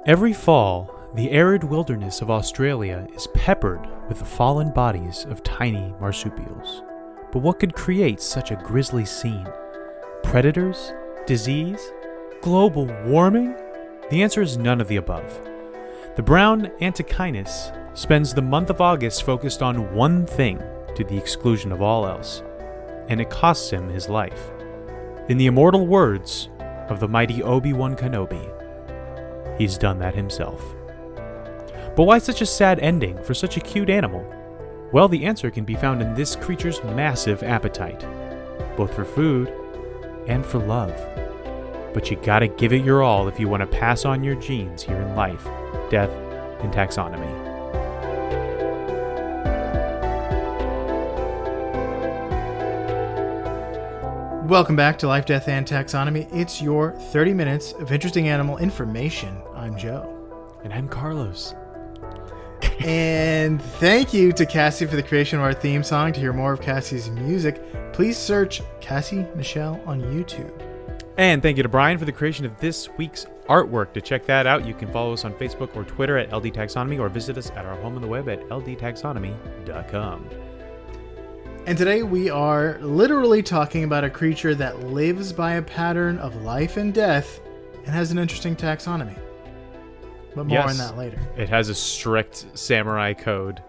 Every fall, the arid wilderness of Australia is peppered with the fallen bodies of tiny marsupials. But what could create such a grisly scene? Predators? Disease? Global warming? The answer is none of the above. The brown Antechinus spends the month of August focused on one thing to the exclusion of all else, and it costs him his life. In the immortal words of the mighty Obi-Wan Kenobi, he's done that himself. But why such a sad ending for such a cute animal? Well, the answer can be found in this creature's massive appetite, both for food and for love. But you gotta give it your all if you want to pass on your genes here in life, death, and taxonomy. Welcome back to Life, Death, and Taxonomy. It's your 30 minutes of interesting animal information. I'm Joe. And I'm Carlos. And thank you to Cassie for the creation of our theme song. To hear more of Cassie's music, please search Cassie Michelle on YouTube. And thank you to Brian for the creation of this week's artwork. To check that out, you can follow us on Facebook or Twitter at LD Taxonomy, or visit us at our home on the web at ldtaxonomy.com. And today we are literally talking about a creature that lives by a pattern of life and death and has an interesting taxonomy. But more on that later. It has a strict samurai code.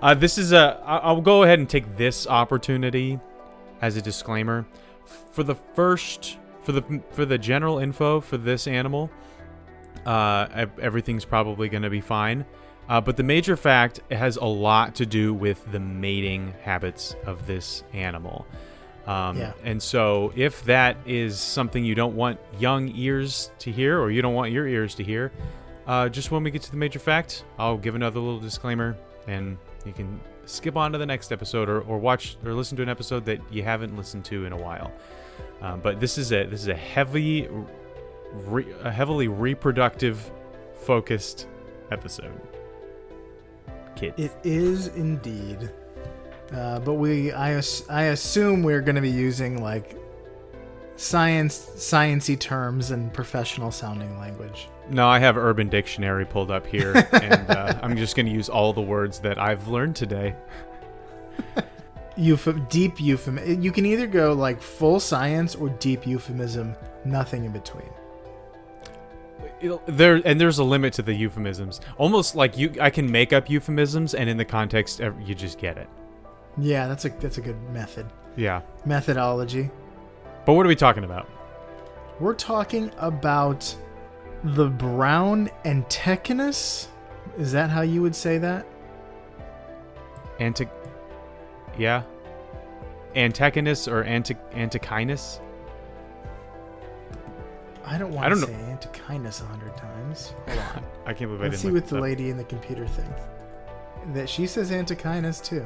I'll go ahead and take this opportunity as a disclaimer. For the general info for this animal, everything's probably going to be fine. But the major fact has a lot to do with the mating habits of this animal. And so if that is something you don't want young ears to hear, or you don't want your ears to hear, just when we get to the major fact, I'll give another little disclaimer, and you can skip on to the next episode, or watch or listen to an episode that you haven't listened to in a while. But this is a heavily reproductive focused episode. Kids. It is indeed. But I assume we're going to be using like sciencey terms and professional sounding language. No, I have Urban Dictionary pulled up here, and I'm just going to use all the words that I've learned today. Deep euphemism. You can either go like full science or deep euphemism. Nothing in between. There's a limit to the euphemisms. Almost like I can make up euphemisms, and in the context, you just get it. Yeah, that's a good method. Yeah. Methodology. But what are we talking about? We're talking about the brown Antechinus. Is that how you would say that? Yeah. Antechinus or Antechinus? I don't want to say Antechinus 100 times. Hold on. I can't believe I didn't. Let's see what the lady in the computer thinks. That she says Antechinus too.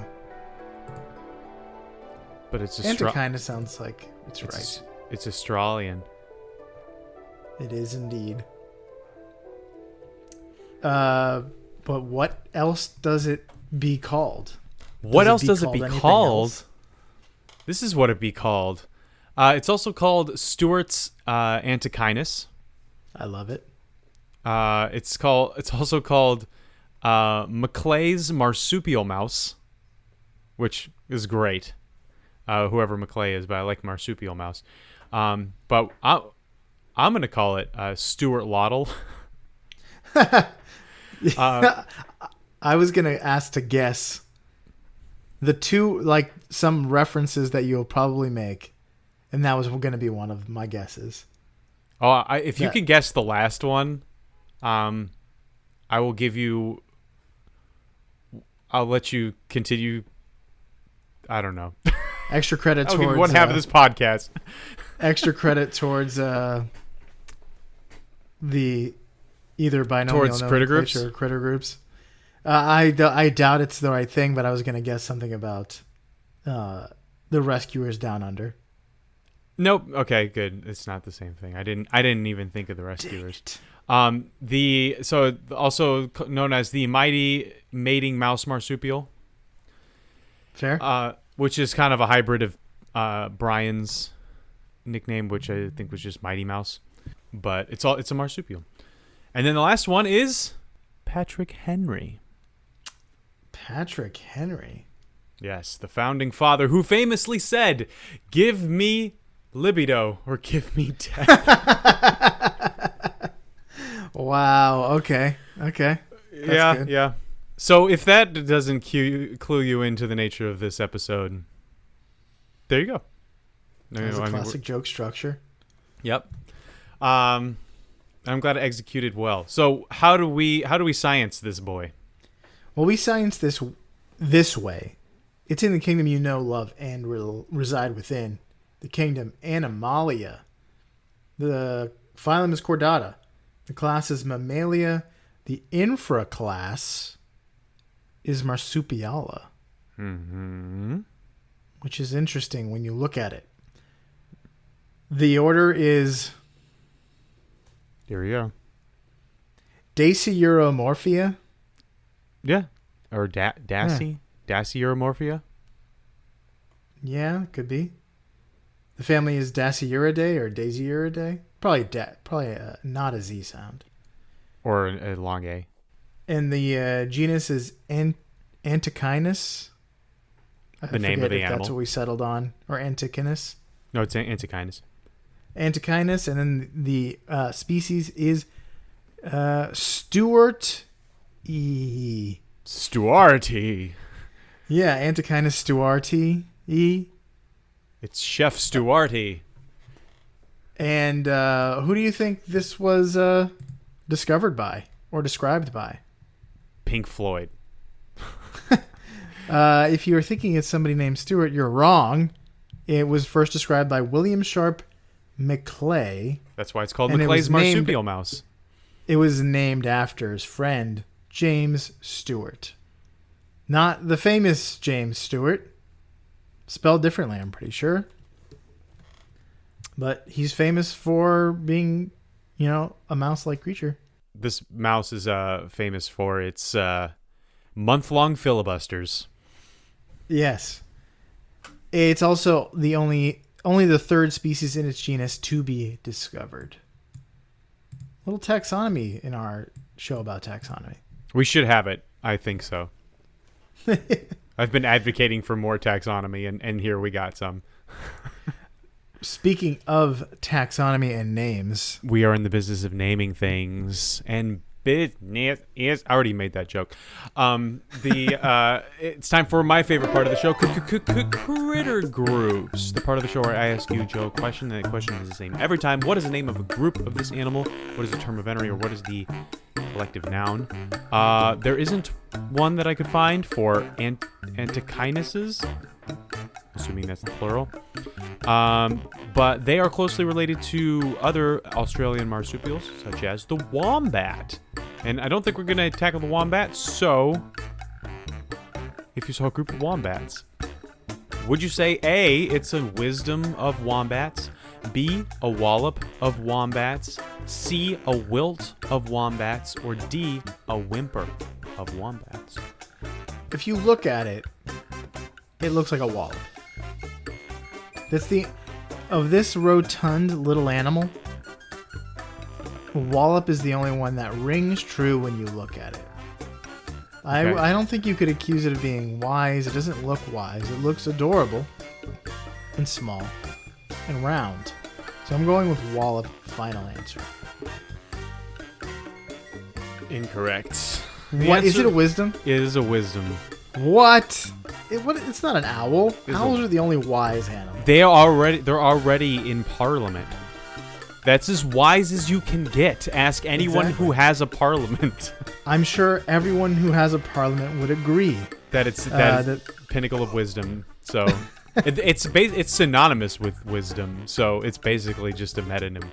But it's Antechinus sounds like it's right. It's Australian. It is indeed. But what else does it be called? What else does it be called? This is what it be called. It's also called Stewart's Antechinus. I love it. It's also called Maclay's marsupial mouse, which is great. Whoever Maclay is, but I like marsupial mouse. But I'm gonna call it Stuart Lottle. I was gonna ask to guess the two, like some references that you'll probably make. And that was going to be one of my guesses. Oh, if you can guess the last one, I will give you. I'll let you continue. I don't know. Extra credit I'll towards give you one half of this podcast. Extra credit towards the either binomial towards critter groups or critter groups. I doubt it's the right thing, but I was going to guess something about the rescuers down under. Nope. Okay, good. It's not the same thing. I didn't even think of the rescuers. Also known as the mighty mating mouse marsupial. Fair. Which is kind of a hybrid of Brian's nickname, which I think was just Mighty Mouse, but it's a marsupial. And then the last one is Patrick Henry. Patrick Henry. Yes, the founding father who famously said, "Give me libido or give me death." Wow. Okay. That's good. Yeah. So if that doesn't clue you into the nature of this episode, there you go. That's a classic joke structure. Yep. I'm glad it executed well. So how do we science this boy? Well, we science this way. It's in the kingdom you know, love, and reside within. The kingdom Animalia. The phylum is Chordata. The class is Mammalia. The infraclass is Marsupiala. Mm-hmm. Which is interesting when you look at it. The order is... Here we go. Dasyuromorphia. Yeah. Or Dassy? Dasyuromorphia? Yeah, could be. The family is Dasyuridae or Dasyuridae. Probably not a Z sound. Or a long A. And the genus is Antechinus. The name of the animal. That's what we settled on. Or Antechinus. No, it's Antechinus. Antechinus. And then the species is Stuarti. Stuarti. Yeah, Antechinus stuarti. It's Chef Stuarti. And who do you think this was discovered by or described by? Pink Floyd. If you were thinking it's somebody named Stewart, you're wrong. It was first described by William Sharp Maclay. That's why it's called Maclay's marsupial mouse. It was named after his friend, James Stewart. Not the famous James Stewart. Spelled differently, I'm pretty sure. But he's famous for being, a mouse-like creature. This mouse is famous for its month-long filibusters. Yes. It's also the only the third species in its genus to be discovered. Little taxonomy in our show about taxonomy. We should have it. I think so. I've been advocating for more taxonomy, and here we got some. Speaking of taxonomy and names, we are in the business of naming things, and business is... I already made that joke. It's time for my favorite part of the show, critter groups. The part of the show where I ask you, Joe, a question, and the question is the same every time. What is the name of a group of this animal? What is the term of entry, or what is the collective noun? There isn't one that I could find for Antechinuses, assuming that's the plural. But they are closely related to other Australian marsupials, such as the wombat. And I don't think we're going to tackle the wombat, so if you saw a group of wombats, would you say A, it's a wisdom of wombats, B, a wallop of wombats, C, a wilt of wombats, or D, a whimper of wombats? If you look at it, it looks like a wallop. That's of this rotund little animal, wallop is the only one that rings true when you look at it. Okay. I don't think you could accuse it of being wise. It doesn't look wise. It looks adorable and small and round. So I'm going with wallop. Final answer. Incorrect. What is it? A wisdom? It is a wisdom. What? It's not an owl. Owls are the only wise animal. They're already in Parliament. That's as wise as you can get. Ask anyone who has a parliament. I'm sure everyone who has a parliament would agree that it's the pinnacle of wisdom. So it's synonymous with wisdom. So it's basically just a metonym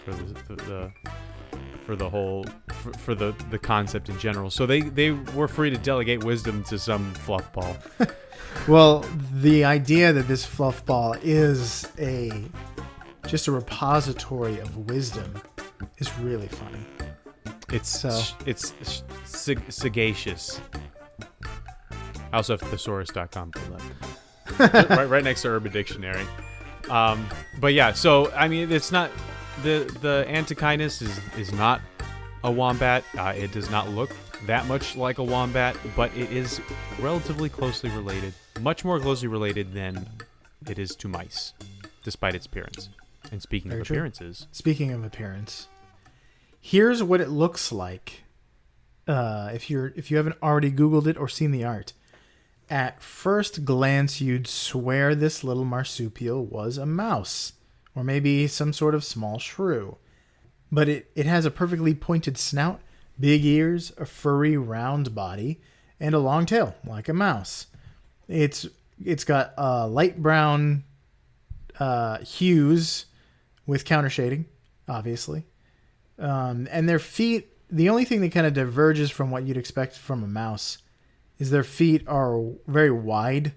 for the concept in general. So they were free to delegate wisdom to some fluff ball. Well, the idea that this fluff ball is just a repository of wisdom is really funny. It's sagacious. I also have thesaurus.com pulled up. right next to Urban Dictionary. But yeah, so I mean, it's not the Antechinus is not a wombat. It does not look that much like a wombat, but it is relatively closely related, much more closely related than it is to mice, despite its appearance. And speaking of appearances... Speaking of appearance, here's what it looks like. If you haven't already Googled it or seen the art. At first glance, you'd swear this little marsupial was a mouse, or maybe some sort of small shrew. But it has a perfectly pointed snout, big ears, a furry round body, and a long tail, like a mouse. It's got light brown hues with counter shading, obviously. And their feet, the only thing that kind of diverges from what you'd expect from a mouse is their feet are very wide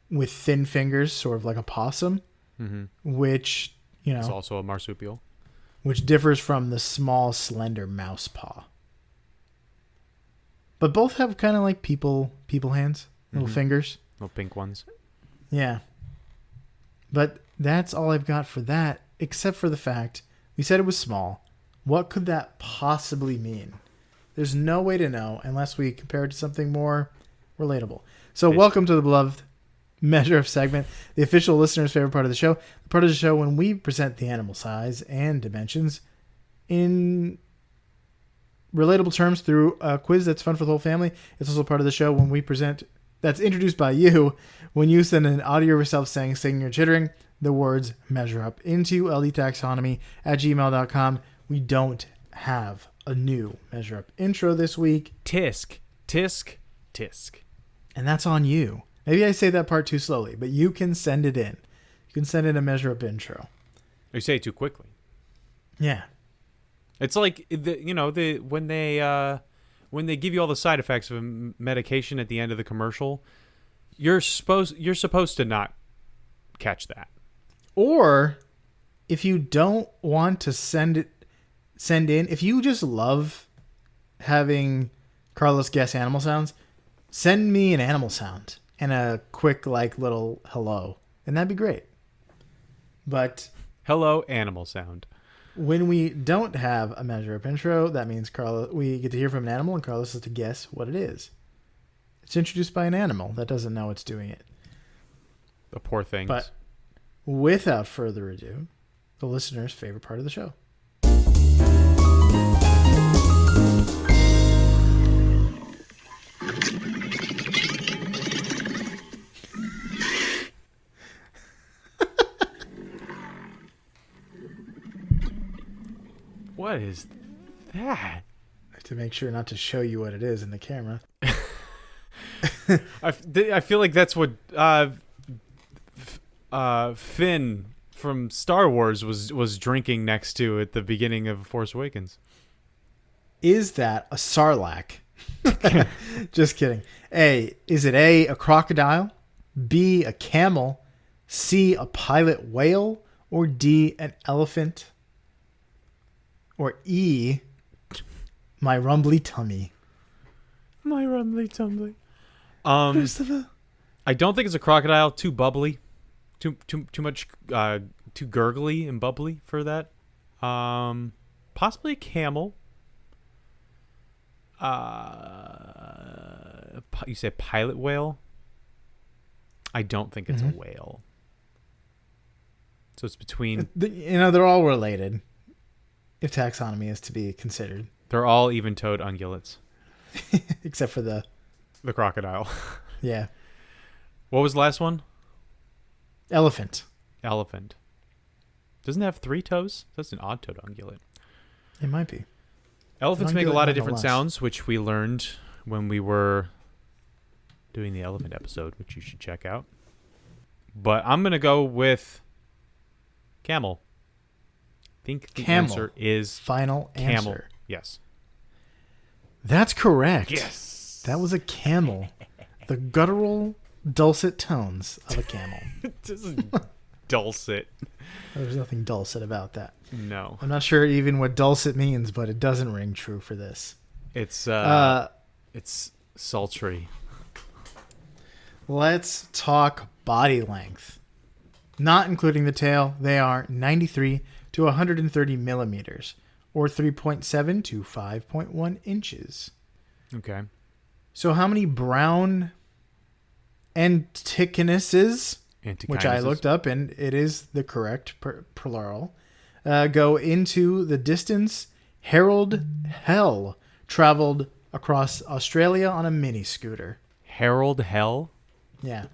with thin fingers, sort of like a possum, which, It's also a marsupial. Which differs from the small, slender mouse paw. But both have kind of like people hands, little fingers. Little pink ones. Yeah. But that's all I've got for that, except for the fact we said it was small. What could that possibly mean? There's no way to know unless we compare it to something more relatable. So welcome to the beloved Measure Up segment, the official listener's favorite part of the show. The part of the show when we present the animal size and dimensions in relatable terms through a quiz that's fun for the whole family. It's also part of the show when we present, that's introduced by you, when you send an audio of yourself saying, singing, or chittering the words measure up into ldtaxonomy@gmail.com. We don't have a new Measure Up intro this week. Tisk, tisk, tisk. And that's on you. Maybe I say that part too slowly, but you can send it in. You can send in a Measure Up intro. You say it too quickly. Yeah. It's like when they give you all the side effects of a medication at the end of the commercial, you're supposed to not catch that. Or if you don't want to send in, if you just love having Carlos guess animal sounds, send me an animal sound and a quick little hello, and that'd be great. But hello, animal sound. When we don't have a Measure Up intro, that means we get to hear from an animal, and Carlos has to guess what it is. It's introduced by an animal that doesn't know it's doing it. The poor things. But without further ado, the listener's favorite part of the show. What is that? To make sure not to show you what it is in the camera. I feel like that's what Finn from Star Wars was drinking next to at the beginning of Force Awakens. Is that a sarlacc? Just kidding. Is it A, a crocodile, B, a camel, C, a pilot whale, or D, an elephant, or E, my rumbly tummy? My rumbly tummy. I don't think it's a crocodile. Too bubbly. Too much. Too gurgly and bubbly for that. Possibly a camel. You say pilot whale? I don't think it's a whale. So it's between... they're all related, if taxonomy is to be considered. They're all even-toed ungulates. Except for the crocodile. Yeah. What was the last one? Elephant. Doesn't it have 3 toes? That's an odd-toed ungulate. It might be. Elephants make a lot of different sounds, which we learned when we were doing the elephant episode, which you should check out. But I'm going to go with camel. I think the answer is final camel. Answer. Yes. That's correct. Yes. That was a camel. The guttural, dulcet tones of a camel. This is dulcet. There's nothing dulcet about that. No. I'm not sure even what dulcet means, but it doesn't ring true for this. It's sultry. Let's talk body length. Not including the tail, they are 93 to 130 millimeters, or 3.7 to 5.1 inches. Okay. So how many brown Antecinuses, which I looked up, and it is the correct plural, go into the distance Harold Hell traveled across Australia on a mini scooter? Harold Hell? Yeah.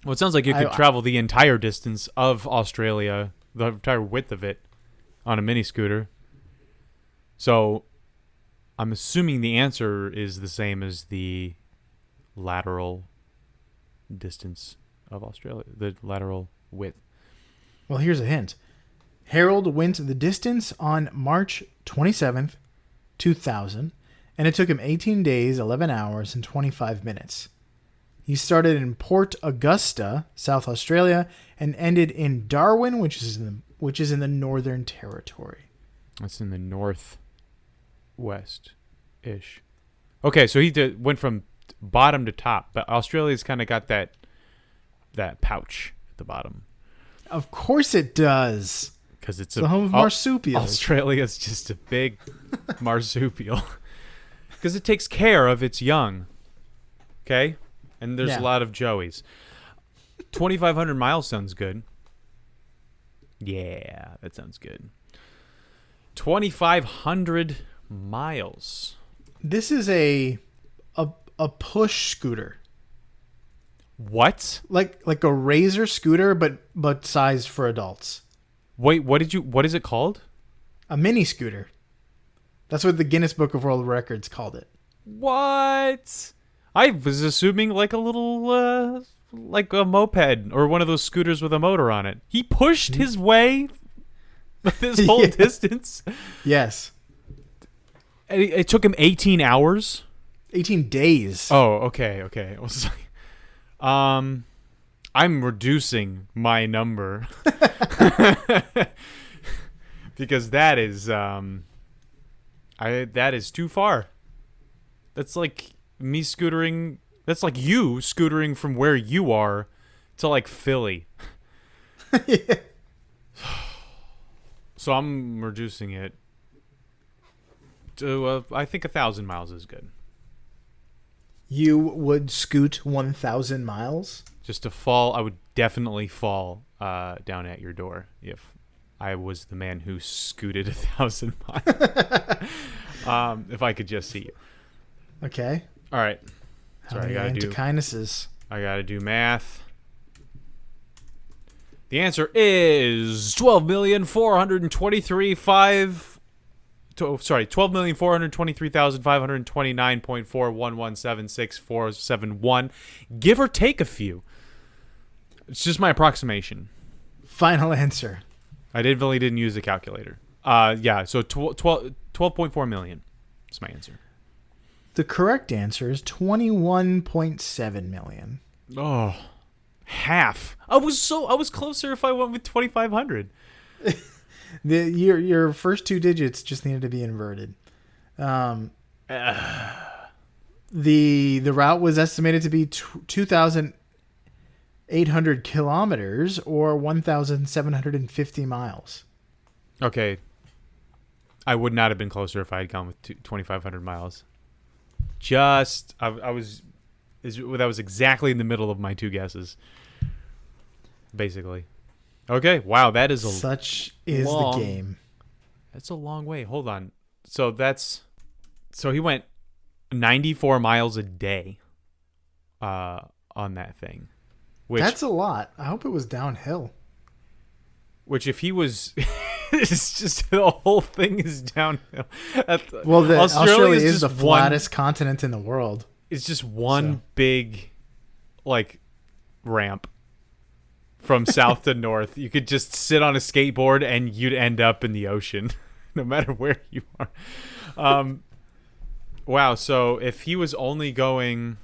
Well, it sounds like you could travel the entire distance of Australia, the entire width of it, on a mini scooter. So, I'm assuming the answer is the same as the lateral distance of Australia, the lateral width. Well, here's a hint. Harold went the distance on March 27th, 2000, and it took him 18 days, 11 hours, and 25 minutes. He started in Port Augusta, South Australia, and ended in Darwin, which is in the Northern Territory. That's in the northwest-ish. Okay, so he went from bottom to top, but Australia's kind of got that pouch at the bottom. Of course it does. Because it's the home of marsupials. Australia's just a big marsupial. Because it takes care of its young. Okay? And there's a lot of joeys. 2,500 miles sounds good. Yeah, that sounds good. 2,500 miles. This is a push scooter. What? Like a razor scooter, but sized for adults. Wait, what is it called? A mini scooter. That's what the Guinness Book of World Records called it. What? I was assuming like a little, like a moped or one of those scooters with a motor on it. He pushed his way this whole distance? Yes. It took him 18 hours? 18 days. Oh, okay. I was like, I'm reducing my number. Because that is too far. That's like me scootering. That's like you scootering from where you are to like Philly. Yeah. So I'm reducing it to I think 1,000 miles is good. You would scoot 1,000 miles? Just to fall, I would definitely fall down at your door if I was the man who scooted 1,000 miles. If I could just see you. Okay. All right. Sorry, I gotta do math. The answer is 12,423,529.41176471, give or take a few. It's just my approximation. Final answer. I really didn't use a calculator. Yeah, so 12.4 million is my answer. The correct answer is 21.7 million. Oh, half. I was closer if I went with 2,500. Your first two digits just needed to be inverted. The route was estimated to be 2,800 kilometers or 1,750 miles. Okay. I would not have been closer if I had gone with 2,500 miles. That was exactly in the middle of my two guesses. Basically. Okay. Wow, that is such is the game. That's a long way. Hold on. So he went 94 miles a day on that thing. That's a lot. I hope it was downhill. Which if he was it's just the whole thing is downhill. Well, Australia is the flattest continent in the world. It's just one big like ramp from south to north. You could just sit on a skateboard and you'd end up in the ocean no matter where you are. Wow, so if he was only going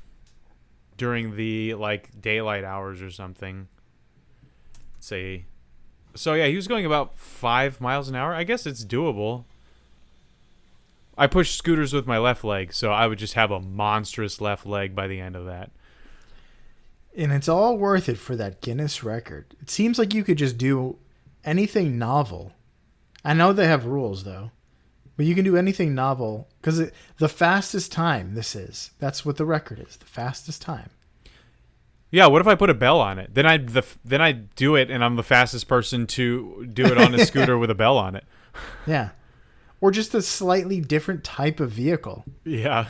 during the like daylight hours or something, let's say, so yeah, he was going about 5 miles an hour. I guess it's doable. I push scooters with my left leg, so I would just have a monstrous left leg by the end of that. And it's all worth it for that Guinness record. It seems like you could just do anything novel I know they have rules though, but you can do anything novel because the fastest time this is. That's what the record is. The fastest time. Yeah, what if I put a bell on it? Then I do it, and I'm the fastest person to do it on a scooter with a bell on it. Yeah, or just a slightly different type of vehicle. Yeah,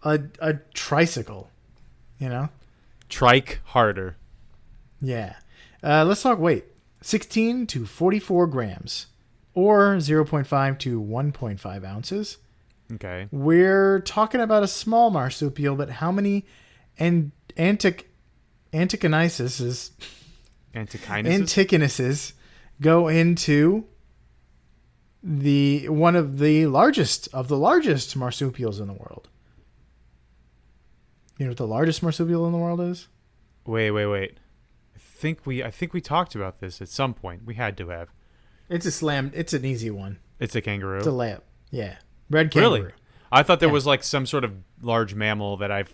a tricycle. You know, trike harder. Yeah, let's talk weight. 16 to 44 grams, or 0.5 to 1.5 ounces. Okay. We're talking about a small marsupial, but how many Antechinus go into one of the largest marsupials in the world? You know what the largest marsupial in the world is? Wait. I think we talked about this at some point. We had to have. It's an easy one. It's a kangaroo. It's a layup. Yeah. Red kangaroo. Really? I thought there was like some sort of large mammal that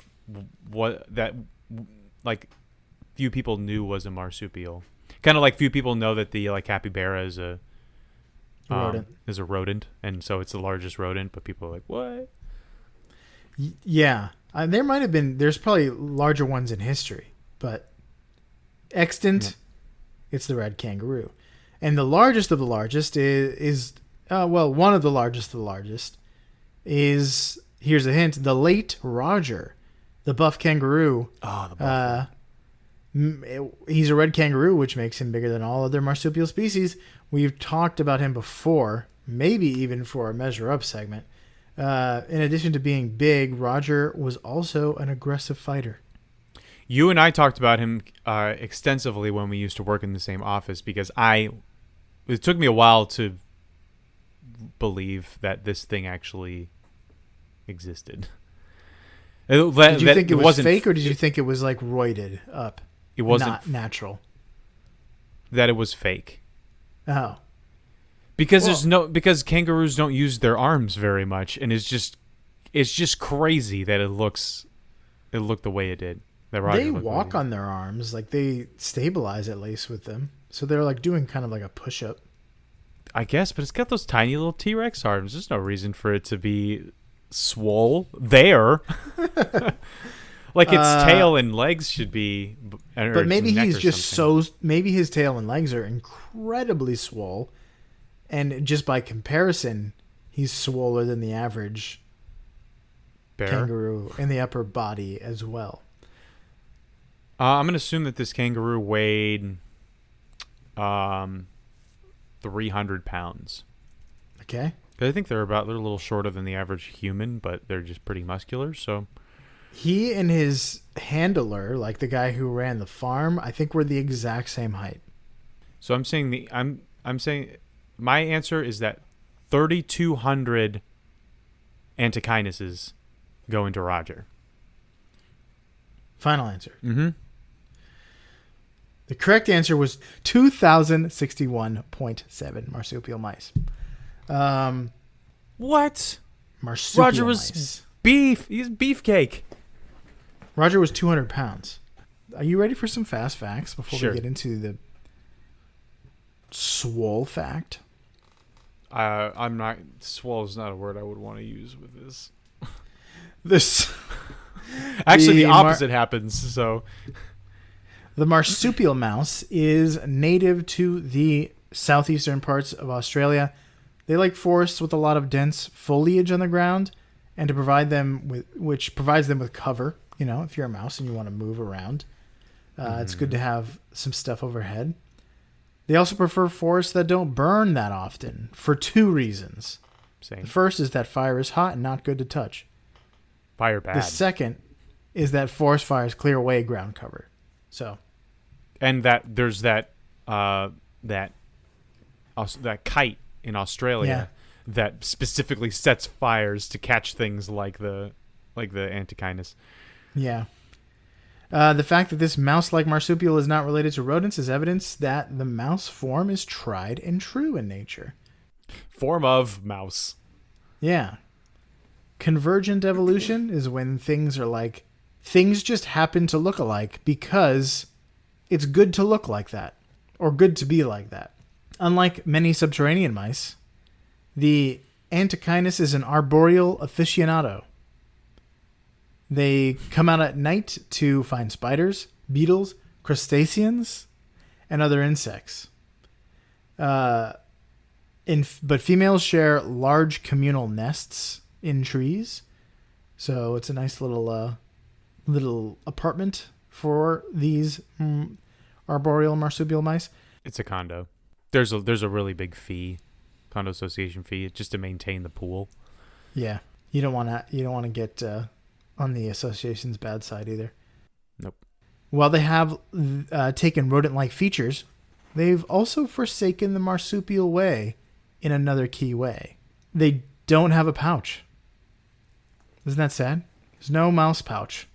few people knew was a marsupial. Kind of like few people know that the capybara is a rodent, and so it's the largest rodent, but people are like, what? Yeah. There might have been, there's probably larger ones in history, but extant, it's the red kangaroo. And the largest of the largest is one of the largest of the largest is, here's a hint, the late Roger, the buff kangaroo. Oh, the buff. He's a red kangaroo, which makes him bigger than all other marsupial species. We've talked about him before, maybe even for a Measure Up segment. In addition to being big, Roger was also an aggressive fighter. You and I talked about him extensively when we used to work in the same office because it took me a while to believe that this thing actually existed. Did you think it was fake, or did you think it was like roided up? It wasn't not natural. That it was fake. Oh. Because kangaroos don't use their arms very much, and it's just crazy that it looked the way it did. They walk on their arms, like they stabilize at least with them, so they're like doing kind of like a push-up. I guess, but it's got those tiny little T-Rex arms. There's no reason for it to be swole there. Like its tail and legs should be. But maybe he's just maybe his tail and legs are incredibly swole. And just by comparison, he's swoller than the average kangaroo in the upper body as well. I'm going to assume that this kangaroo weighed 300 pounds. Okay. Because I think they're a little shorter than the average human, but they're just pretty muscular. So he and his handler, like the guy who ran the farm, I think were the exact same height. So I'm saying I'm saying my answer is that 3,200 Antechinuses go into Roger. Final answer. Mm-hmm. The correct answer was 2,061.7 marsupial mice. What? Marsupial Roger was mice. beef. He's beefcake. Roger was 200 pounds. Are you ready for some fast facts before Sure. we get into the swole fact? I'm not. Swole is not a word I would want to use with this. Actually, the opposite happens. So, the marsupial mouse is native to the southeastern parts of Australia. They like forests with a lot of dense foliage on the ground, and which provides them with cover. You know, if you're a mouse and you want to move around, it's good to have some stuff overhead. They also prefer forests that don't burn that often for two reasons. Same. The first is that fire is hot and not good to touch. Fire bad. The second is that forest fires clear away ground cover. So, and that there's that kite in Australia that specifically sets fires to catch things like the Antechinus. Yeah. The fact that this mouse-like marsupial is not related to rodents is evidence that the mouse form is tried and true in nature. Form of mouse. Yeah. Convergent evolution is when things just happen to look alike because it's good to look like that or good to be like that. Unlike many subterranean mice, The Antechinus is an arboreal aficionado. They come out at night to find spiders, beetles, crustaceans, and other insects. But females share large communal nests in trees. So it's a nice little apartment for these arboreal marsupial mice. It's a condo. There's a really big fee, condo association fee, just to maintain the pool. Yeah, you don't want to get on the association's bad side either. Nope. While they have taken rodent-like features, they've also forsaken the marsupial way in another key way. They don't have a pouch. Isn't that sad? There's no mouse pouch.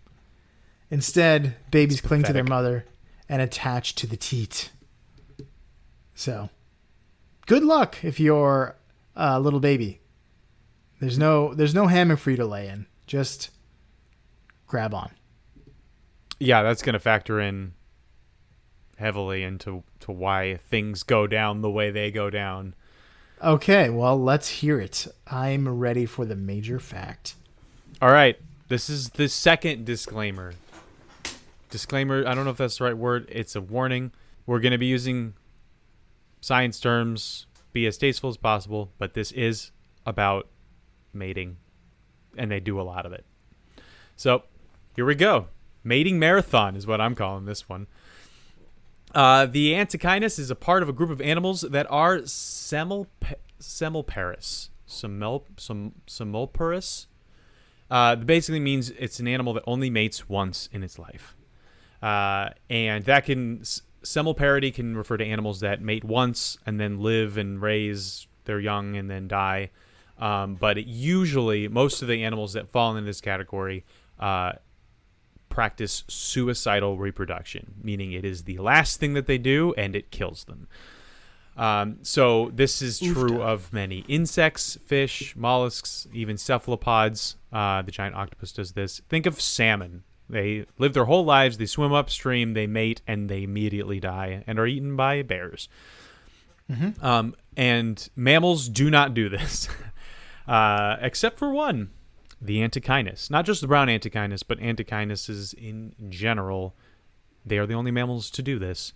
Instead, babies cling to their mother and attach to the teat. So, good luck if you're a little baby. There's no hammock for you to lay in. Just grab on. Yeah, that's going to factor in heavily into why things go down the way they go down. Okay, well, let's hear it. I'm ready for the major fact. All right, this is the second disclaimer. Disclaimer, I don't know if that's the right word. It's a warning. We're going to be using science terms, be as tasteful as possible, but this is about mating, and they do a lot of it. So, here we go. Mating marathon is what I'm calling this one. The Antechinus is a part of a group of animals that are semilparous. Semilparous. Basically means it's an animal that only mates once in its life. And that can... Semilparity can refer to animals that mate once and then live and raise their young and then die. But usually, most of the animals that fall in this category practice suicidal reproduction, meaning it is the last thing that they do and it kills them. So this is true of many insects, fish, mollusks, even cephalopods. The giant octopus does this. Think of salmon. They live their whole lives, they swim upstream, they mate, and they immediately die and are eaten by bears. Mm-hmm. And mammals do not do this, except for one, the Antechinus. Not just the brown Antechinus, but Antechinuses in general. They are the only mammals to do this,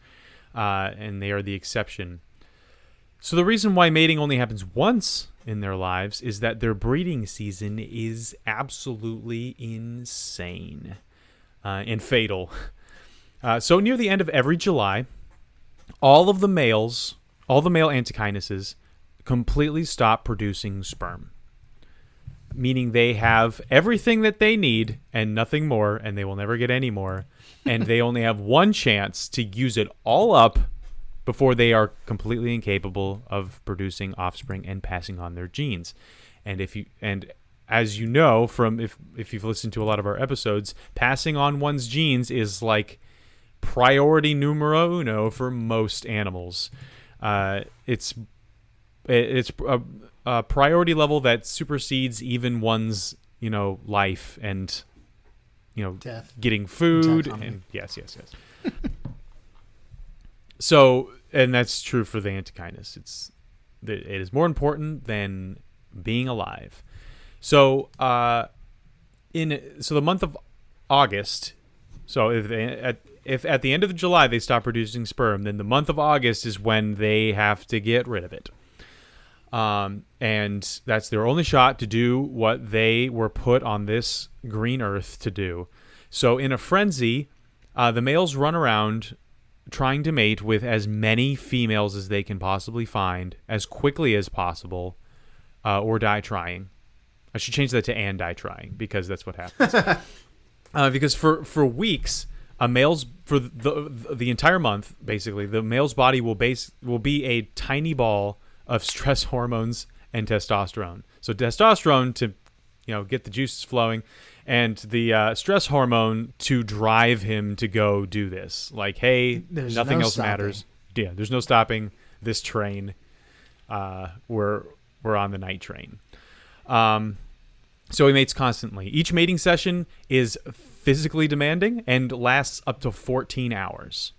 and they are the exception. So the reason why mating only happens once in their lives is that their breeding season is absolutely insane. And fatal. So near the end of every July, all the male Antechinuses completely stop producing sperm. Meaning they have everything that they need and nothing more, and they will never get any more. And they only have one chance to use it all up before they are completely incapable of producing offspring and passing on their genes. And as you know from if you've listened to a lot of our episodes, passing on one's genes is like priority numero uno for most animals. It's a priority level that supersedes even one's life and death, getting food, and yes. So, and that's true for the Antechinus. It is more important than being alive. So, the month of August. So, if at the end of July they stop producing sperm, then the month of August is when they have to get rid of it. And that's their only shot to do what they were put on this green earth to do. So, in a frenzy, the males run around trying to mate with as many females as they can possibly find as quickly as possible, or die trying. I should change that to "and die trying" because that's what happens. Because for weeks, for the entire month, basically, the male's body will be a tiny ball of stress hormones and testosterone. So testosterone to get the juices flowing, and the stress hormone to drive him to go do this. Like, hey, nothing else matters. Yeah, there's no stopping this train. We're on the night train. So he mates constantly. Each mating session is physically demanding and lasts up to 14 hours.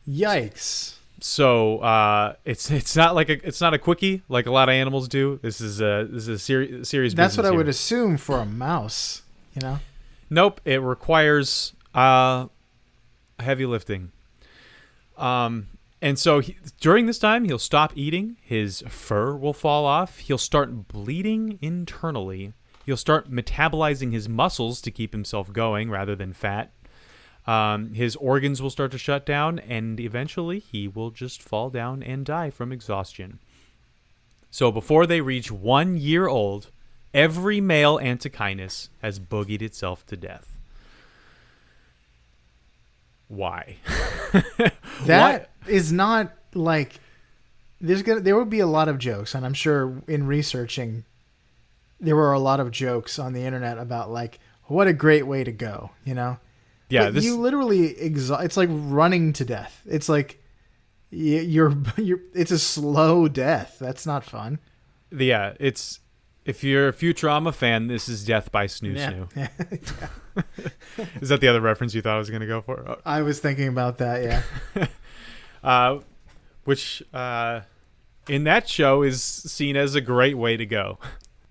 Yikes. So it's not like it's not a quickie like a lot of animals do. This is a serious. That's what I would here. assume for a mouse. You know. Nope. It requires heavy lifting. And so during this time, he'll stop eating. His fur will fall off. He'll start bleeding internally. He'll start metabolizing his muscles to keep himself going rather than fat. His organs will start to shut down, and eventually he will just fall down and die from exhaustion. So before they reach 1 year old, every male Antechinus has boogied itself to death. Why? That is not like there would be a lot of jokes, and I'm sure in researching there were a lot of jokes on the internet about like what a great way to go, you know? Yeah, you literally it's like running to death. It's like you're it's a slow death. That's not fun. Yeah, it's if you're a Futurama fan, this is Death by Snoo Snoo. Yeah. Is that the other reference you thought I was going to go for? Oh. I was thinking about that, yeah. Which in that show is seen as a great way to go.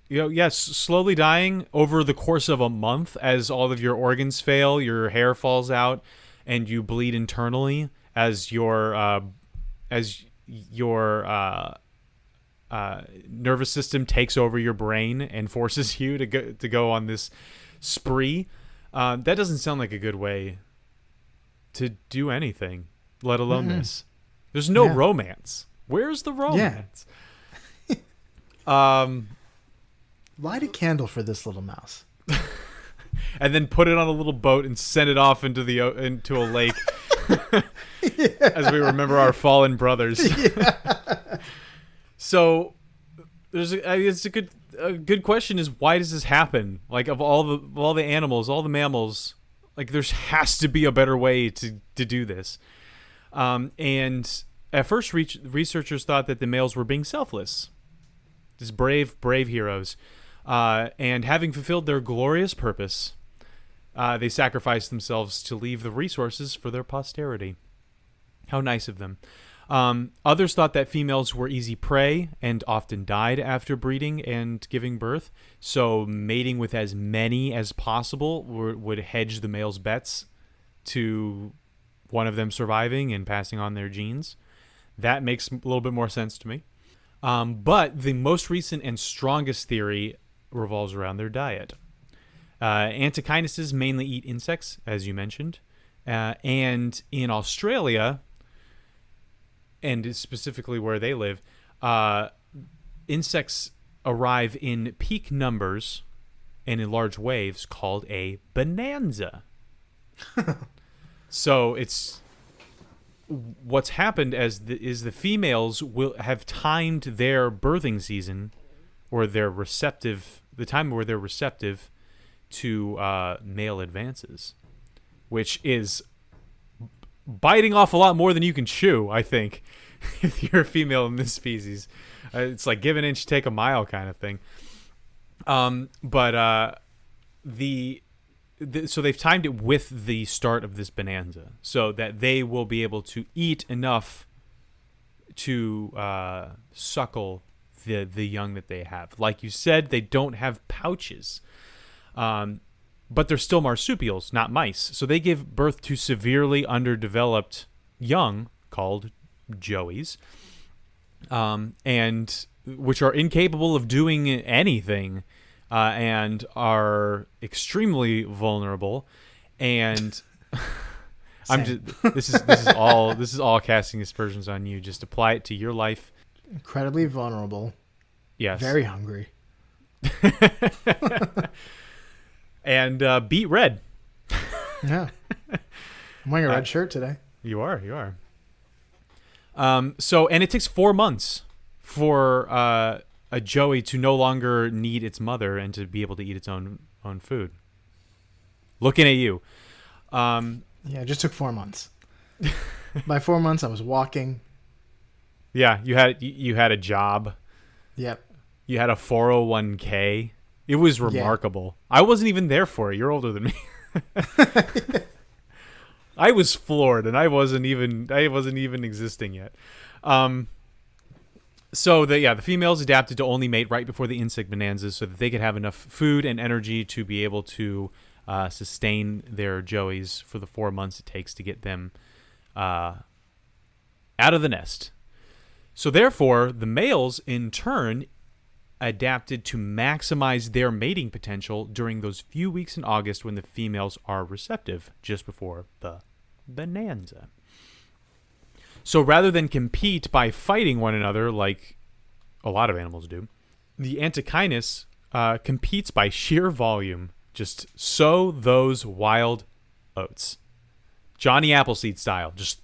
You know, yes, slowly dying over the course of a month as all of your organs fail, your hair falls out, and you bleed internally as your nervous system takes over your brain and forces you to go on this spree. That doesn't sound like a good way to do anything, let alone this. There's no romance. Where's the romance? Yeah. Light a candle for this little mouse. And then put it on a little boat and send it off into a lake. As we remember our fallen brothers. Yeah. So it's a good question is why does this happen? Like of all the animals, all the mammals, like there has to be a better way to do this. And at first researchers thought that the males were being selfless. These brave heroes. And having fulfilled their glorious purpose, they sacrificed themselves to leave the resources for their posterity. How nice of them. Others thought that females were easy prey and often died after breeding and giving birth, so mating with as many as possible would hedge the male's bets to one of them surviving and passing on their genes. That makes a little bit more sense to me. But the most recent and strongest theory revolves around their diet. Antechinuses mainly eat insects, as you mentioned, and in Australia, and specifically where they live, insects arrive in peak numbers and in large waves called a bonanza. So it's what's happened is the females will have timed their birthing season or the time where they're receptive to male advances, which is biting off a lot more than you can chew, I think, if you're a female in this species. It's like give an inch, take a mile kind of thing. So they've timed it with the start of this bonanza so that they will be able to eat enough to suckle the young that they have. Like you said, they don't have pouches. But they're still marsupials, not mice. So they give birth to severely underdeveloped young called joeys, and which are incapable of doing anything, and are extremely vulnerable. And this is all casting aspersions on you. Just apply it to your life. Incredibly vulnerable. Yes. Very hungry. And beat red. Yeah. I'm wearing a red shirt today. You are. And it takes 4 months for a joey to no longer need its mother and to be able to eat its own food. Looking at you. Yeah, it just took 4 months. By 4 months, I was walking. Yeah, you had a job. Yep. You had a 401k. It was remarkable. Yeah. I wasn't even there for it. You're older than me. I was floored, and I wasn't even existing yet. So the females adapted to only mate right before the insect bonanzas so that they could have enough food and energy to be able to sustain their joeys for the 4 months it takes to get them out of the nest. So therefore, the males in turn adapted to maximize their mating potential during those few weeks in August when the females are receptive, just before the bonanza. So rather than compete by fighting one another like a lot of animals do, the Antechinus competes by sheer volume. Just sow those wild oats. Johnny Appleseed style. Just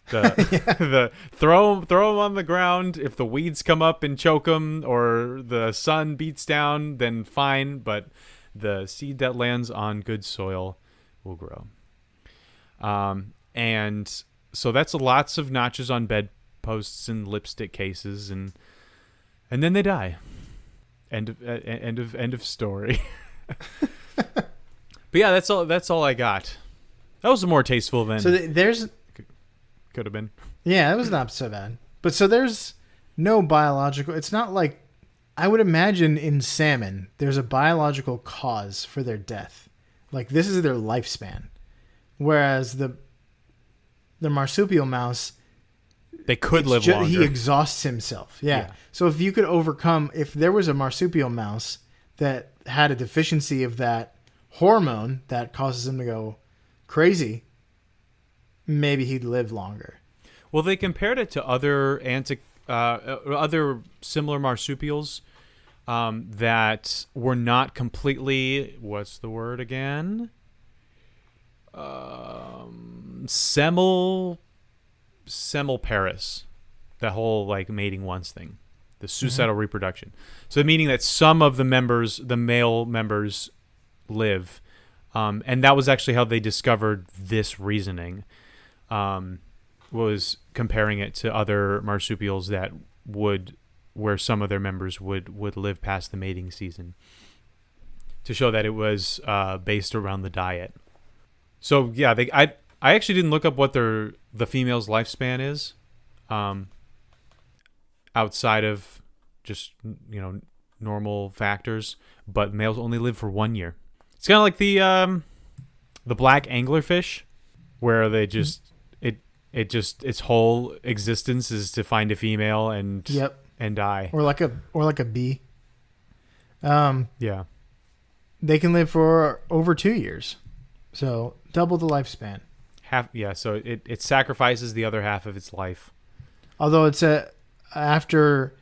the throw them on the ground. If the weeds come up and choke them, or the sun beats down, then fine. But the seed that lands on good soil will grow. And so that's lots of notches on bedposts and lipstick cases, and then they die. End of story. But yeah, that's all I got. That was more tasteful than. So there's. Could have been. Yeah, it was not so bad. But so there's no biological... It's not like... I would imagine in salmon, there's a biological cause for their death. Like, this is their lifespan. Whereas the marsupial mouse... They could live longer. He exhausts himself. Yeah. So if you could overcome... If there was a marsupial mouse that had a deficiency of that hormone that causes him to go crazy... maybe he'd live longer. Well, they compared it to other similar marsupials that were not completely, what's the word again? Semelparous. That whole like mating once thing. The suicidal reproduction. So meaning that some of the male members live. And that was actually how they discovered this reasoning. Was comparing it to other marsupials where some of their members would live past the mating season, to show that it was based around the diet. So yeah, I actually didn't look up what the female's lifespan is, outside of just normal factors, but males only live for 1 year. It's kind of like the black anglerfish, where they just its whole existence is to find a female and die. Or like a bee. Yeah. They can live for over 2 years. So double the lifespan. So it sacrifices the other half of its life. Although it's after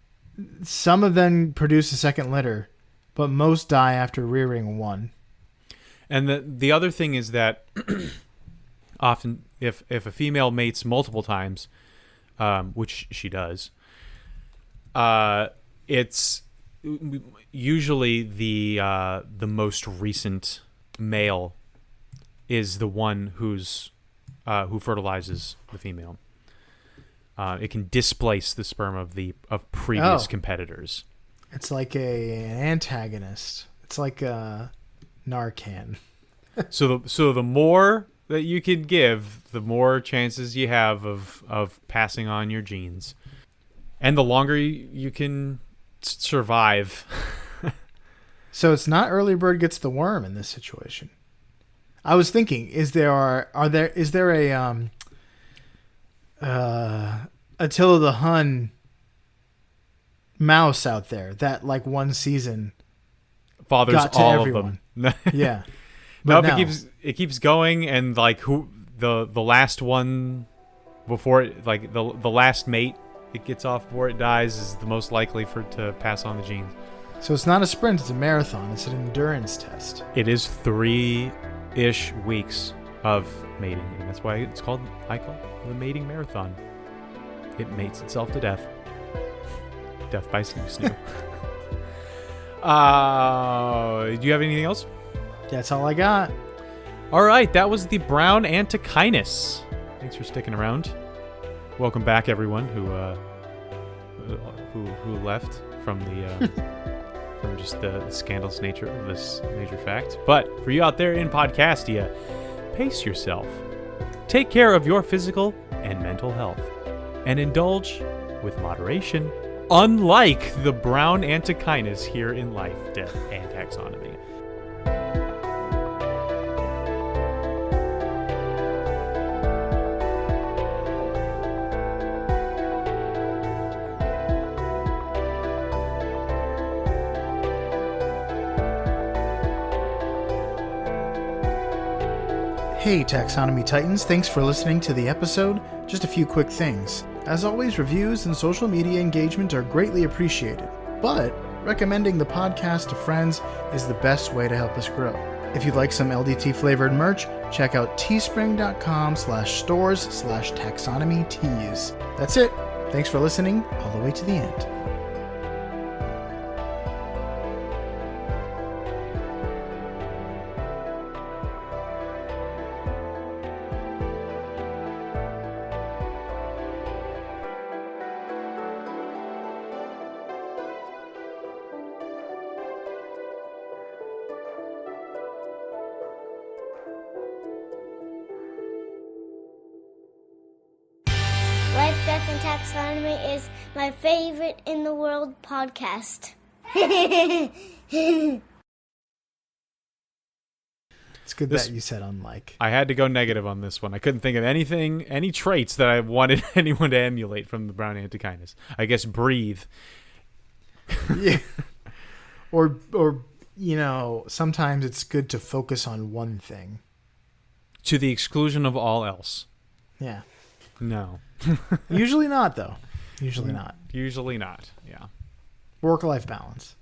some of them produce a second litter, but most die after rearing one. And the other thing is that often if a female mates multiple times, which she does, it's usually the most recent male is the one who fertilizes the female. It can displace the sperm of previous competitors. It's like an antagonist. It's like a Narcan. So the more that you can give, the more chances you have of passing on your genes, and the longer you can survive. So it's not early bird gets the worm in this situation. I was thinking, is there a Attila the Hun mouse out there that like one season fathers got to all everyone? Of them. Yeah. But no, it keeps going, and like the last one before it, like the last mate it gets off before it dies is the most likely to pass on the genes. So it's not a sprint, it's a marathon. It's an endurance test. It is 3-ish weeks of mating, and that's why I call it the mating marathon. It mates itself to death. Death by snoo. Do you have anything else? That's all I got. All right, that was the brown Antechinus. Thanks for sticking around. Welcome back, everyone who left from just the scandalous nature of this major fact. But for you out there in Podcastia, pace yourself, take care of your physical and mental health, and indulge with moderation, unlike the brown Antechinus here in Life, Death, and Taxonomy. Hey Taxonomy Titans, thanks for listening to the episode. Just a few quick things. As always, reviews and social media engagement are greatly appreciated, but recommending the podcast to friends is the best way to help us grow. If you'd like some LDT flavored merch, check out teespring.com/stores/taxonomy-tees. That's it. Thanks for listening all the way to the end. Life, Death, and Taxonomy is my favorite in the world podcast. It's good that you said unlike. I had to go negative on this one. I couldn't think of any traits that I wanted anyone to emulate from the brown Antechinus. I guess breathe. Yeah. Or sometimes it's good to focus on one thing. To the exclusion of all else. Yeah. No. Usually not, though. Usually not. Usually not, yeah. Work-life balance.